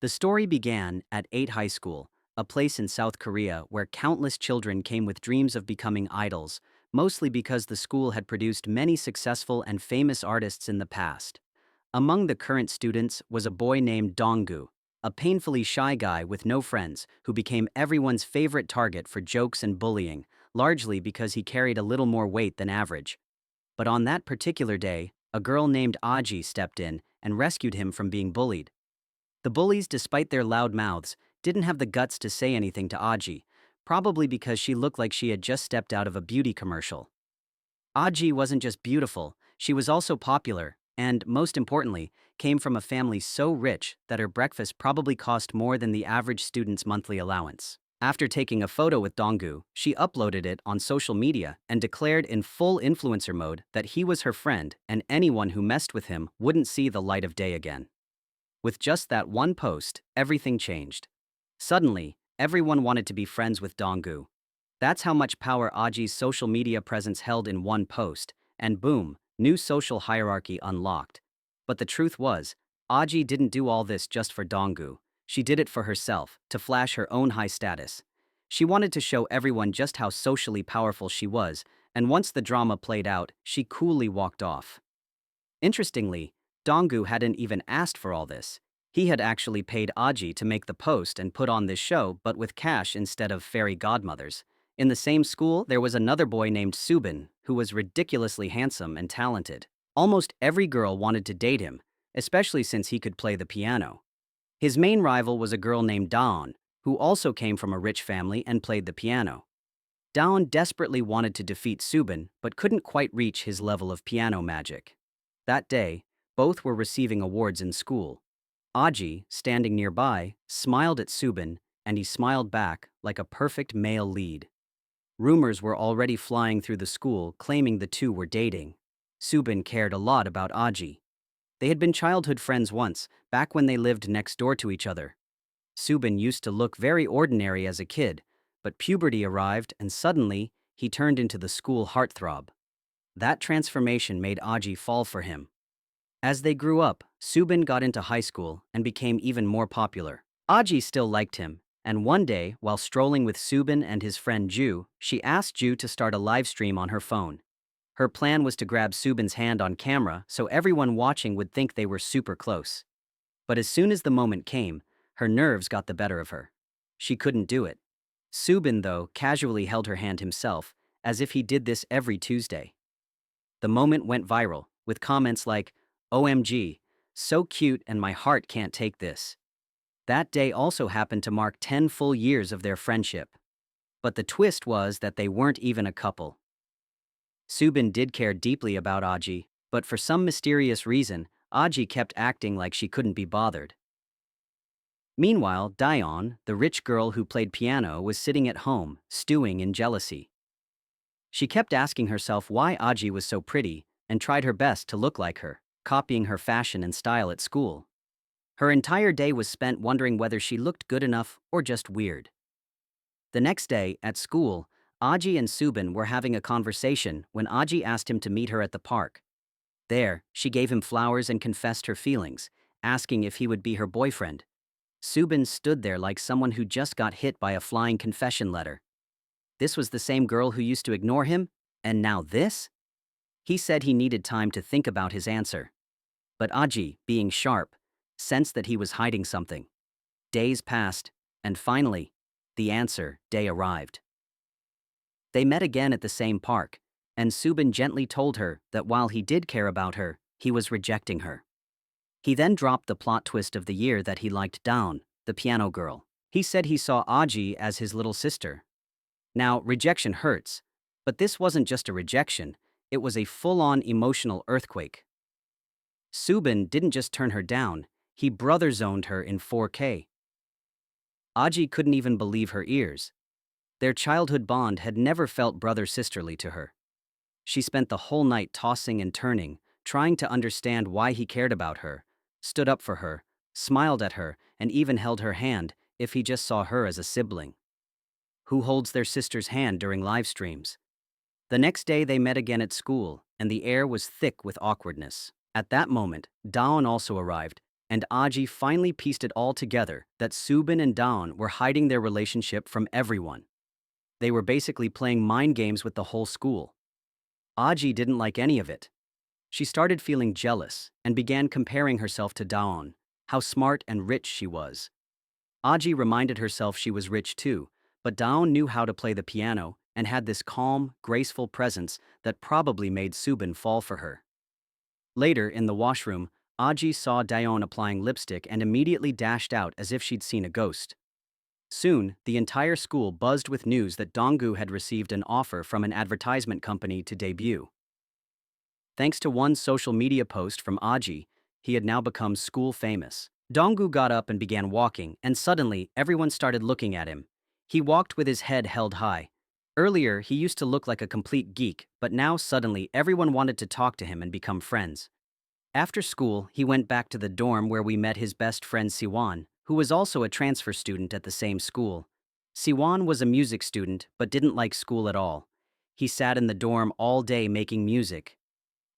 The story began at 8 High School, a place in South Korea where countless children came with dreams of becoming idols, mostly because the school had produced many successful and famous artists in the past. Among the current students was a boy named Donggu, a painfully shy guy with no friends who became everyone's favorite target for jokes and bullying, largely because he carried a little more weight than average. But on that particular day, a girl named Aji stepped in and rescued him from being bullied. The bullies, despite their loud mouths, didn't have the guts to say anything to Aji, probably because she looked like she had just stepped out of a beauty commercial. Aji wasn't just beautiful, she was also popular, and, most importantly, came from a family so rich that her breakfast probably cost more than the average student's monthly allowance. After taking a photo with Donggu, she uploaded it on social media and declared in full influencer mode that he was her friend and anyone who messed with him wouldn't see the light of day again. With just that one post, everything changed. Suddenly, everyone wanted to be friends with Donggu. That's how much power Aji's social media presence held in one post, and boom, new social hierarchy unlocked. But the truth was, Aji didn't do all this just for Donggu. She did it for herself, to flash her own high status. She wanted to show everyone just how socially powerful she was, and once the drama played out, she coolly walked off. Interestingly, Donggu hadn't even asked for all this. He had actually paid Aji to make the post and put on this show, but with cash instead of fairy godmothers. In the same school, there was another boy named Subin, who was ridiculously handsome and talented. Almost every girl wanted to date him, especially since he could play the piano. His main rival was a girl named Dawn, who also came from a rich family and played the piano. Dawn desperately wanted to defeat Subin, but couldn't quite reach his level of piano magic. That day, both were receiving awards in school. Aji, standing nearby, smiled at Subin, and he smiled back like a perfect male lead. Rumors were already flying through the school claiming the two were dating. Subin cared a lot about Aji. They had been childhood friends once, back when they lived next door to each other. Subin used to look very ordinary as a kid, but puberty arrived and suddenly, he turned into the school heartthrob. That transformation made Aji fall for him. As they grew up, Subin got into high school and became even more popular. Aji still liked him, and one day, while strolling with Subin and his friend Ju, she asked Ju to start a live stream on her phone. Her plan was to grab Subin's hand on camera so everyone watching would think they were super close. But as soon as the moment came, her nerves got the better of her. She couldn't do it. Subin, though, casually held her hand himself, as if he did this every Tuesday. The moment went viral, with comments like, "OMG, so cute and my heart can't take this." That day also happened to mark 10 full years of their friendship. But the twist was that they weren't even a couple. Subin did care deeply about Aji, but for some mysterious reason, Aji kept acting like she couldn't be bothered. Meanwhile, Dayon, the rich girl who played piano, was sitting at home, stewing in jealousy. She kept asking herself why Aji was so pretty, and tried her best to look like her, copying her fashion and style at school. Her entire day was spent wondering whether she looked good enough or just weird. The next day, at school, Aji and Subin were having a conversation when Aji asked him to meet her at the park. There, she gave him flowers and confessed her feelings, asking if he would be her boyfriend. Subin stood there like someone who just got hit by a flying confession letter. This was the same girl who used to ignore him, and now this? He said he needed time to think about his answer. But Aji, being sharp, sensed that he was hiding something. Days passed, and finally, the answer day arrived. They met again at the same park, and Subin gently told her that while he did care about her, he was rejecting her. He then dropped the plot twist of the year that he liked Dawn, the piano girl. He said he saw Aji as his little sister. Now, rejection hurts, but this wasn't just a rejection, it was a full-on emotional earthquake. Subin didn't just turn her down, he brother-zoned her in 4K. Aji couldn't even believe her ears. Their childhood bond had never felt brother-sisterly to her. She spent the whole night tossing and turning, trying to understand why he cared about her, stood up for her, smiled at her, and even held her hand if he just saw her as a sibling. Who holds their sister's hand during live streams? The next day they met again at school, and the air was thick with awkwardness. At that moment, Dawn also arrived, and Aji finally pieced it all together that Subin and Dawn were hiding their relationship from everyone. They were basically playing mind games with the whole school. Aji didn't like any of it. She started feeling jealous and began comparing herself to Dawn, how smart and rich she was. Aji reminded herself she was rich too, but Dawn knew how to play the piano and had this calm, graceful presence that probably made Subin fall for her. Later, in the washroom, Aji saw Dawn applying lipstick and immediately dashed out as if she'd seen a ghost. Soon, the entire school buzzed with news that Donggu had received an offer from an advertisement company to debut. Thanks to one social media post from Aji, he had now become school famous. Donggu got up and began walking, and suddenly, everyone started looking at him. He walked with his head held high. Earlier, he used to look like a complete geek, but now suddenly everyone wanted to talk to him and become friends. After school, he went back to the dorm where we met his best friend Siwan, who was also a transfer student at the same school. Siwan was a music student but didn't like school at all. He sat in the dorm all day making music.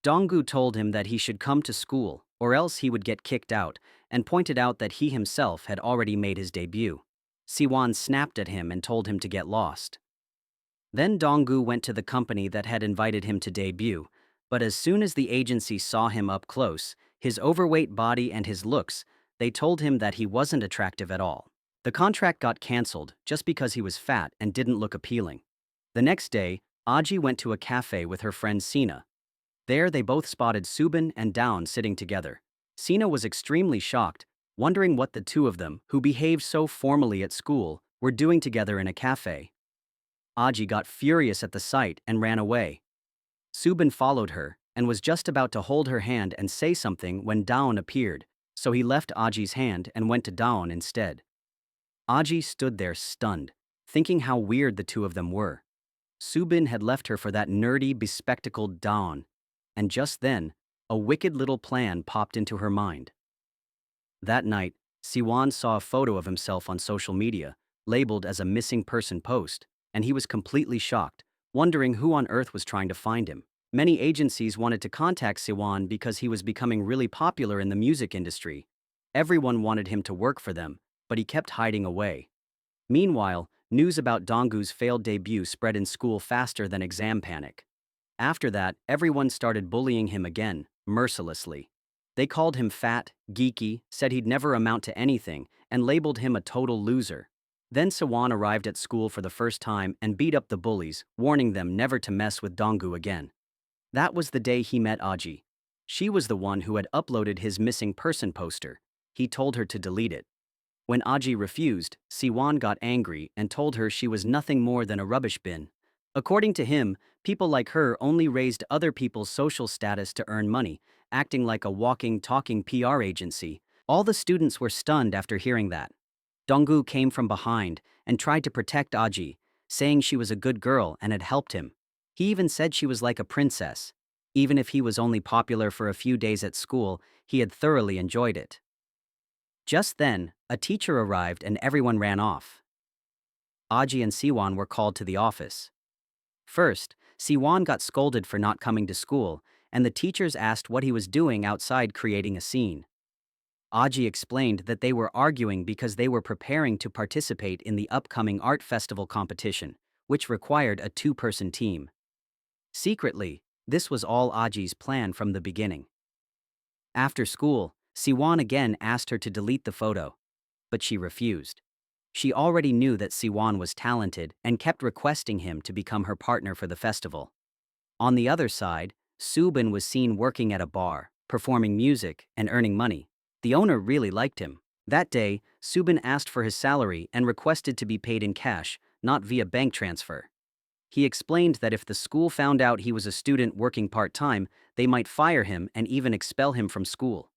Donggu told him that he should come to school, or else he would get kicked out, and pointed out that he himself had already made his debut. Siwan snapped at him and told him to get lost. Then Donggu went to the company that had invited him to debut, but as soon as the agency saw him up close, his overweight body and his looks, they told him that he wasn't attractive at all. The contract got cancelled just because he was fat and didn't look appealing. The next day, Aji went to a cafe with her friend Sina. There they both spotted Subin and Dawn sitting together. Sina was extremely shocked, wondering what the two of them, who behaved so formally at school, were doing together in a cafe. Aji got furious at the sight and ran away. Subin followed her and was just about to hold her hand and say something when Dawn appeared, so he left Aji's hand and went to Dawn instead. Aji stood there stunned, thinking how weird the two of them were. Subin had left her for that nerdy, bespectacled Dawn, and just then, a wicked little plan popped into her mind. That night, Siwan saw a photo of himself on social media, labeled as a missing person post, and he was completely shocked, wondering who on earth was trying to find him. Many agencies wanted to contact Siwan because he was becoming really popular in the music industry. Everyone wanted him to work for them, but he kept hiding away. Meanwhile, news about Donggu's failed debut spread in school faster than exam panic. After that, everyone started bullying him again, mercilessly. They called him fat, geeky, said he'd never amount to anything, and labeled him a total loser. Then Siwan arrived at school for the first time and beat up the bullies, warning them never to mess with Donggu again. That was the day he met Aji. She was the one who had uploaded his missing person poster. He told her to delete it. When Aji refused, Siwan got angry and told her she was nothing more than a rubbish bin. According to him, people like her only raised other people's social status to earn money, acting like a walking, talking PR agency. All the students were stunned after hearing that. Donggu came from behind and tried to protect Aji, saying she was a good girl and had helped him. He even said she was like a princess. Even if he was only popular for a few days at school, he had thoroughly enjoyed it. Just then, a teacher arrived and everyone ran off. Aji and Siwan were called to the office. First, Siwan got scolded for not coming to school, and the teachers asked what he was doing outside creating a scene. Aji explained that they were arguing because they were preparing to participate in the upcoming art festival competition, which required a two-person team. Secretly, this was all Aji's plan from the beginning. After school, Siwan again asked her to delete the photo, but she refused. She already knew that Siwan was talented and kept requesting him to become her partner for the festival. On the other side, Subin was seen working at a bar, performing music, and earning money. The owner really liked him. That day, Subin asked for his salary and requested to be paid in cash, not via bank transfer. He explained that if the school found out he was a student working part-time, they might fire him and even expel him from school.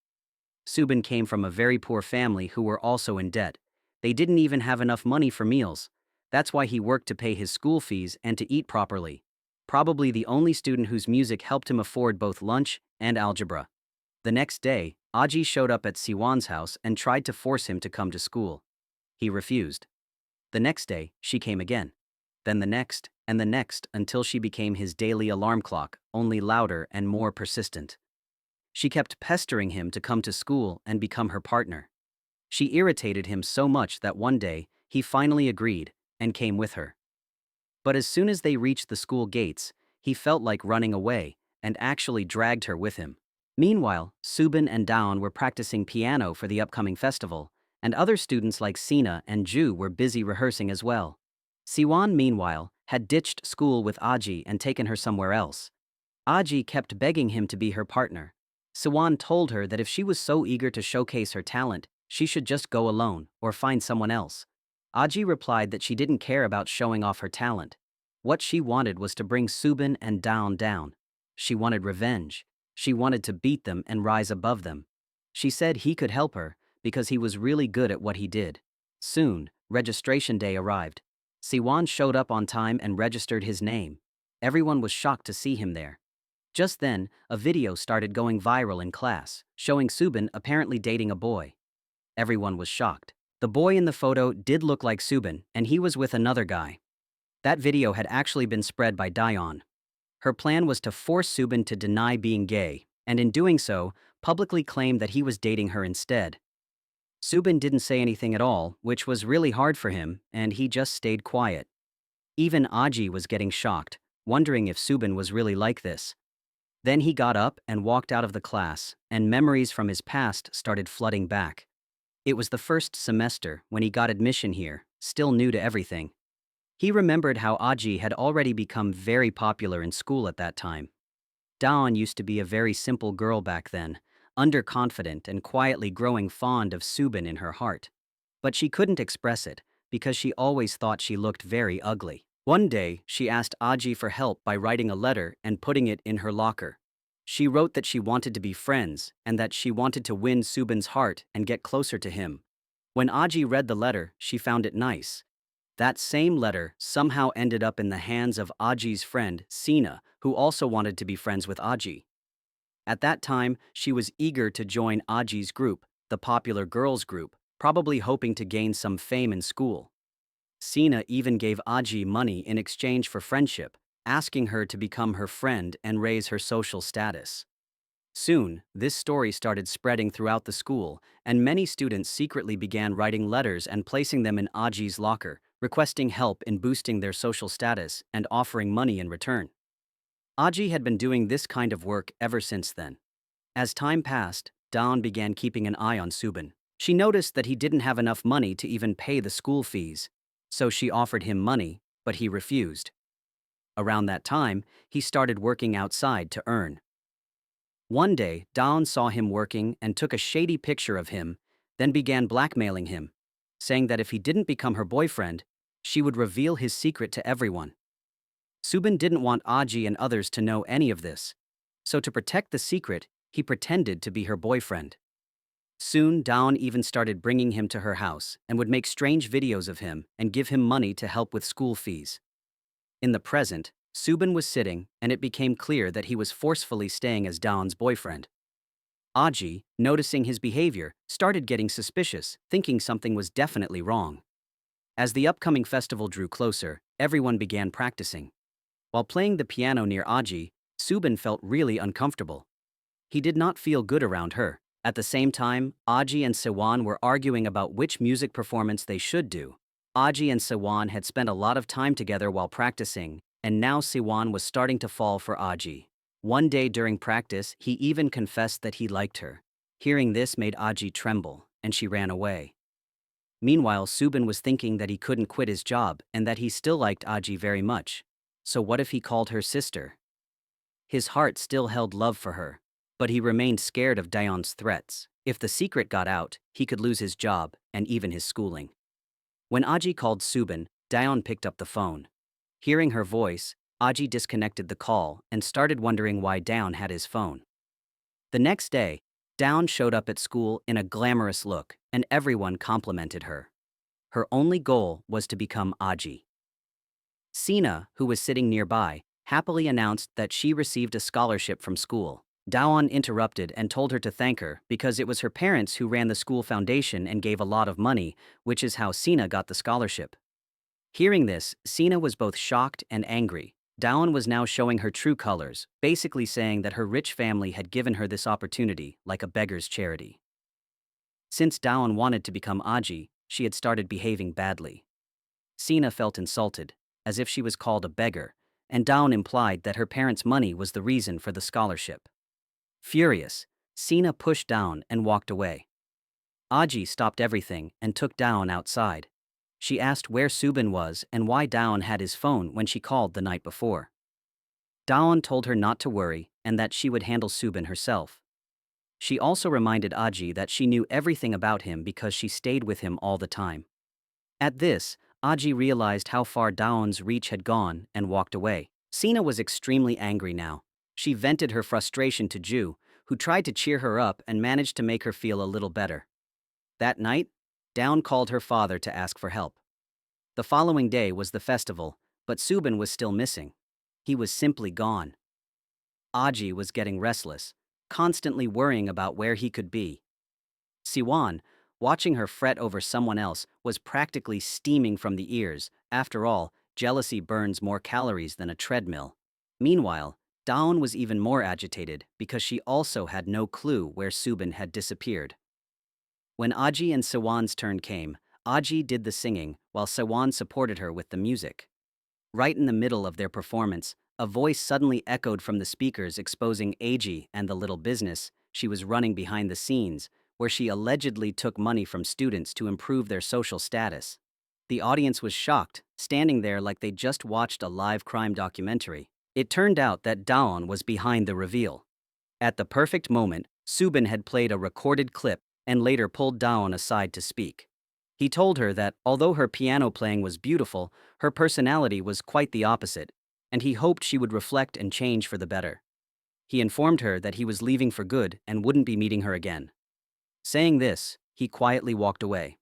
Subin came from a very poor family who were also in debt. They didn't even have enough money for meals. That's why he worked to pay his school fees and to eat properly. Probably the only student whose music helped him afford both lunch and algebra. The next day, Aji showed up at Siwan's house and tried to force him to come to school. He refused. The next day, she came again. Then the next, and the next, until she became his daily alarm clock, only louder and more persistent. She kept pestering him to come to school and become her partner. She irritated him so much that one day, he finally agreed and came with her. But as soon as they reached the school gates, he felt like running away and actually dragged her with him. Meanwhile, Subin and Dawn were practicing piano for the upcoming festival, and other students like Sina and Ju were busy rehearsing as well. Siwan, meanwhile, had ditched school with Aji and taken her somewhere else. Aji kept begging him to be her partner. Siwan told her that if she was so eager to showcase her talent, she should just go alone or find someone else. Aji replied that she didn't care about showing off her talent. What she wanted was to bring Subin and Dawn down. She wanted revenge. She wanted to beat them and rise above them. She said he could help her because he was really good at what he did. Soon, registration day arrived. Siwan showed up on time and registered his name. Everyone was shocked to see him there. Just then, a video started going viral in class, showing Subin apparently dating a boy. Everyone was shocked. The boy in the photo did look like Subin, and he was with another guy. That video had actually been spread by Dayon. Her plan was to force Subin to deny being gay, and in doing so, publicly claim that he was dating her instead. Subin didn't say anything at all, which was really hard for him, and he just stayed quiet. Even Aji was getting shocked, wondering if Subin was really like this. Then he got up and walked out of the class, and memories from his past started flooding back. It was the first semester when he got admission here, still new to everything. He remembered how Aji had already become very popular in school at that time. Dawn used to be a very simple girl back then, underconfident and quietly growing fond of Subin in her heart. But she couldn't express it, because she always thought she looked very ugly. One day, she asked Aji for help by writing a letter and putting it in her locker. She wrote that she wanted to be friends and that she wanted to win Subin's heart and get closer to him. When Aji read the letter, she found it nice. That same letter somehow ended up in the hands of Aji's friend, Sina, who also wanted to be friends with Aji. At that time, she was eager to join Aji's group, the popular girls' group, probably hoping to gain some fame in school. Sina even gave Aji money in exchange for friendship, asking her to become her friend and raise her social status. Soon, this story started spreading throughout the school, and many students secretly began writing letters and placing them in Aji's locker, requesting help in boosting their social status and offering money in return. Aji had been doing this kind of work ever since then. As time passed, Dawn began keeping an eye on Subin. She noticed that he didn't have enough money to even pay the school fees, so she offered him money, but he refused. Around that time, he started working outside to earn. One day, Dawn saw him working and took a shady picture of him, then began blackmailing him, saying that if he didn't become her boyfriend, she would reveal his secret to everyone. Subin didn't want Aji and others to know any of this, so to protect the secret, he pretended to be her boyfriend. Soon, Dawn even started bringing him to her house and would make strange videos of him and give him money to help with school fees. In the present, Subin was sitting, and it became clear that he was forcefully staying as Dawn's boyfriend. Aji, noticing his behavior, started getting suspicious, thinking something was definitely wrong. As the upcoming festival drew closer, everyone began practicing. While playing the piano near Aji, Subin felt really uncomfortable. He did not feel good around her. At the same time, Aji and Siwan were arguing about which music performance they should do. Aji and Siwan had spent a lot of time together while practicing, and now Siwan was starting to fall for Aji. One day during practice, he even confessed that he liked her. Hearing this made Aji tremble, and she ran away. Meanwhile, Subin was thinking that he couldn't quit his job and that he still liked Aji very much. So what if he called her sister? His heart still held love for her, but he remained scared of Dayon's threats. If the secret got out, he could lose his job and even his schooling. When Aji called Subin, Dayon picked up the phone. Hearing her voice, Aji disconnected the call and started wondering why Dayon had his phone. The next day, Dayon showed up at school in a glamorous look, and everyone complimented her. Her only goal was to become Aji. Sina, who was sitting nearby, happily announced that she received a scholarship from school. Dayon interrupted and told her to thank her because it was her parents who ran the school foundation and gave a lot of money, which is how Sina got the scholarship. Hearing this, Sina was both shocked and angry. Dawn was now showing her true colors, basically saying that her rich family had given her this opportunity like a beggar's charity. Since Dawn wanted to become Aji, she had started behaving badly. Sina felt insulted, as if she was called a beggar, and Dawn implied that her parents' money was the reason for the scholarship. Furious, Sina pushed Dawn and walked away. Aji stopped everything and took Dawn outside. She asked where Subin was and why Dawn had his phone when she called the night before. Dawn told her not to worry and that she would handle Subin herself. She also reminded Aji that she knew everything about him because she stayed with him all the time. At this, Aji realized how far Dawn's reach had gone and walked away. Sina was extremely angry now. She vented her frustration to Ju, who tried to cheer her up and managed to make her feel a little better. That night, Dawn called her father to ask for help. The following day was the festival, but Subin was still missing. He was simply gone. Aji was getting restless, constantly worrying about where he could be. Siwan, watching her fret over someone else, was practically steaming from the ears. After all, jealousy burns more calories than a treadmill. Meanwhile, Dawn was even more agitated because she also had no clue where Subin had disappeared. When Aji and Siwan's turn came, Aji did the singing while Siwan supported her with the music. Right in the middle of their performance, a voice suddenly echoed from the speakers exposing Aji and the little business she was running behind the scenes, where she allegedly took money from students to improve their social status. The audience was shocked, standing there like they just watched a live crime documentary. It turned out that Dawn was behind the reveal. At the perfect moment, Subin had played a recorded clip and later pulled Dawn aside to speak. He told her that, although her piano playing was beautiful, her personality was quite the opposite, and he hoped she would reflect and change for the better. He informed her that he was leaving for good and wouldn't be meeting her again. Saying this, he quietly walked away.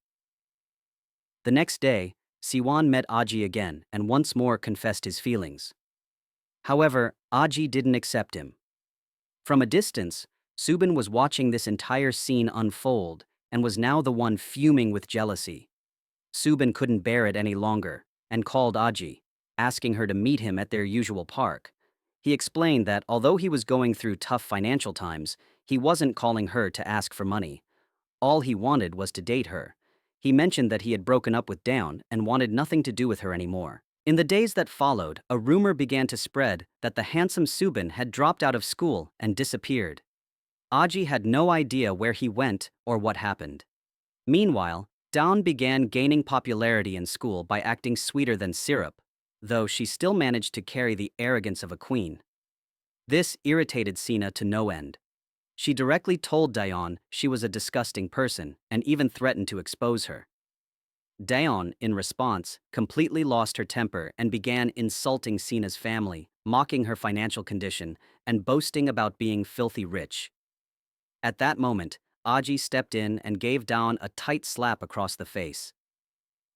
The next day, Siwan met Aji again and once more confessed his feelings. However, Aji didn't accept him. From a distance, Subin was watching this entire scene unfold and was now the one fuming with jealousy. Subin couldn't bear it any longer and called Aji, asking her to meet him at their usual park. He explained that although he was going through tough financial times, he wasn't calling her to ask for money. All he wanted was to date her. He mentioned that he had broken up with Dawn and wanted nothing to do with her anymore. In the days that followed, a rumor began to spread that the handsome Subin had dropped out of school and disappeared. Aji had no idea where he went or what happened. Meanwhile, Dawn began gaining popularity in school by acting sweeter than syrup, though she still managed to carry the arrogance of a queen. This irritated Sina to no end. She directly told Dawn she was a disgusting person and even threatened to expose her. Dawn, in response, completely lost her temper and began insulting Sina's family, mocking her financial condition, and boasting about being filthy rich. At that moment, Aji stepped in and gave Dawn a tight slap across the face.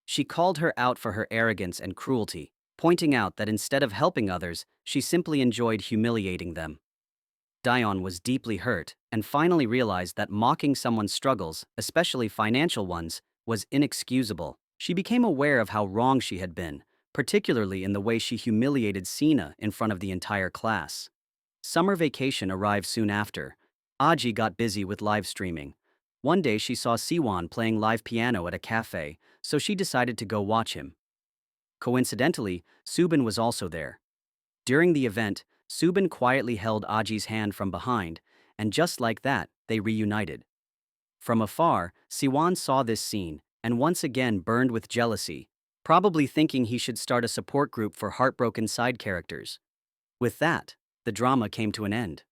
She called her out for her arrogance and cruelty, pointing out that instead of helping others, she simply enjoyed humiliating them. Dawn was deeply hurt and finally realized that mocking someone's struggles, especially financial ones, was inexcusable. She became aware of how wrong she had been, particularly in the way she humiliated Sina in front of the entire class. Summer vacation arrived soon after. Aji got busy with live streaming. One day she saw Siwan playing live piano at a cafe, so she decided to go watch him. Coincidentally, Subin was also there. During the event, Subin quietly held Aji's hand from behind, and just like that, they reunited. From afar, Siwan saw this scene, and once again burned with jealousy, probably thinking he should start a support group for heartbroken side characters. With that, the drama came to an end.